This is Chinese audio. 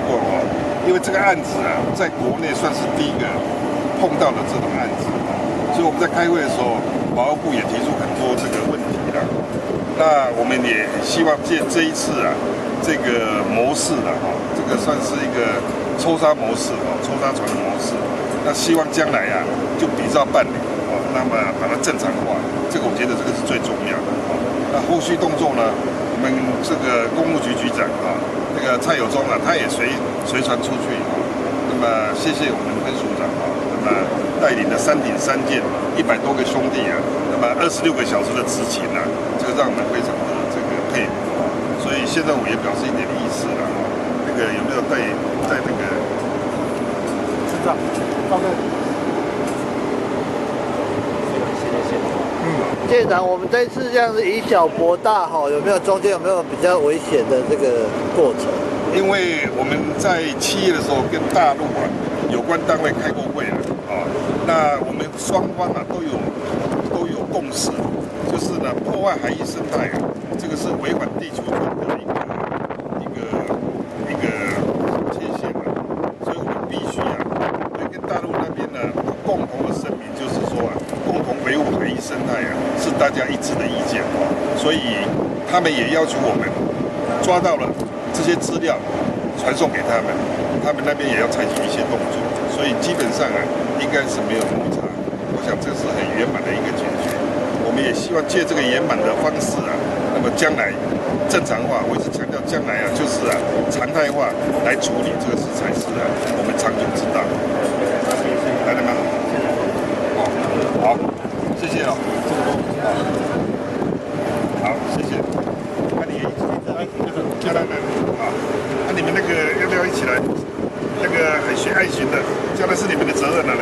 过哦，因为这个案子啊，在国内算是第一个碰到的这种案子，所以我们在开会的时候，保安部也提出很多这个问题啦。那我们也希望借这一次啊，这个模式的哈，这个算是一个抽查模式哦，抽查船的模式。那希望将来啊，就比照办理哦，那么把它正常化，这个我觉得这个是最重要的哦。那后续动作呢，我们这个公务局局长啊，那个蔡友忠啊，他也随船出去啊。那么谢谢我们分署长啊，那么带领的3艇3舰100多个兄弟啊，那么26个小时的执勤啊，这个让我们非常的这个佩服啊。所以县政府也表示一点意思了啊，那个有没有带那个？市长，报告。舰长，我们这次这样子以小博大哈，中间有没有比较危险的这个过程？因为我们在7月的时候跟大陆啊有关单位开过会了啊，那我们双方啊都有共识，就是呢破坏海域生态啊，这个是违反地球村的一个界限啊，所以我们必须啊会跟大陆那边呢共同的声明，就是说啊共同维护海域生态啊是大家一致的意见啊，所以他们也要求我们抓到了这些资料传送给他们，他们那边也要采取一些动作，所以基本上啊，应该是没有摩擦。我想这是很圆满的一个解决。我们也希望借这个圆满的方式啊，那么将来正常化，我一直强调将来啊，就是啊常态化来处理这个事才是啊我们长久之道。来了吗？哦，好，谢谢哦。好，谢谢。那你也一起来啊，那你们那个要不要一起来？那个海巡爱巡的，将来是你们的责任了呢。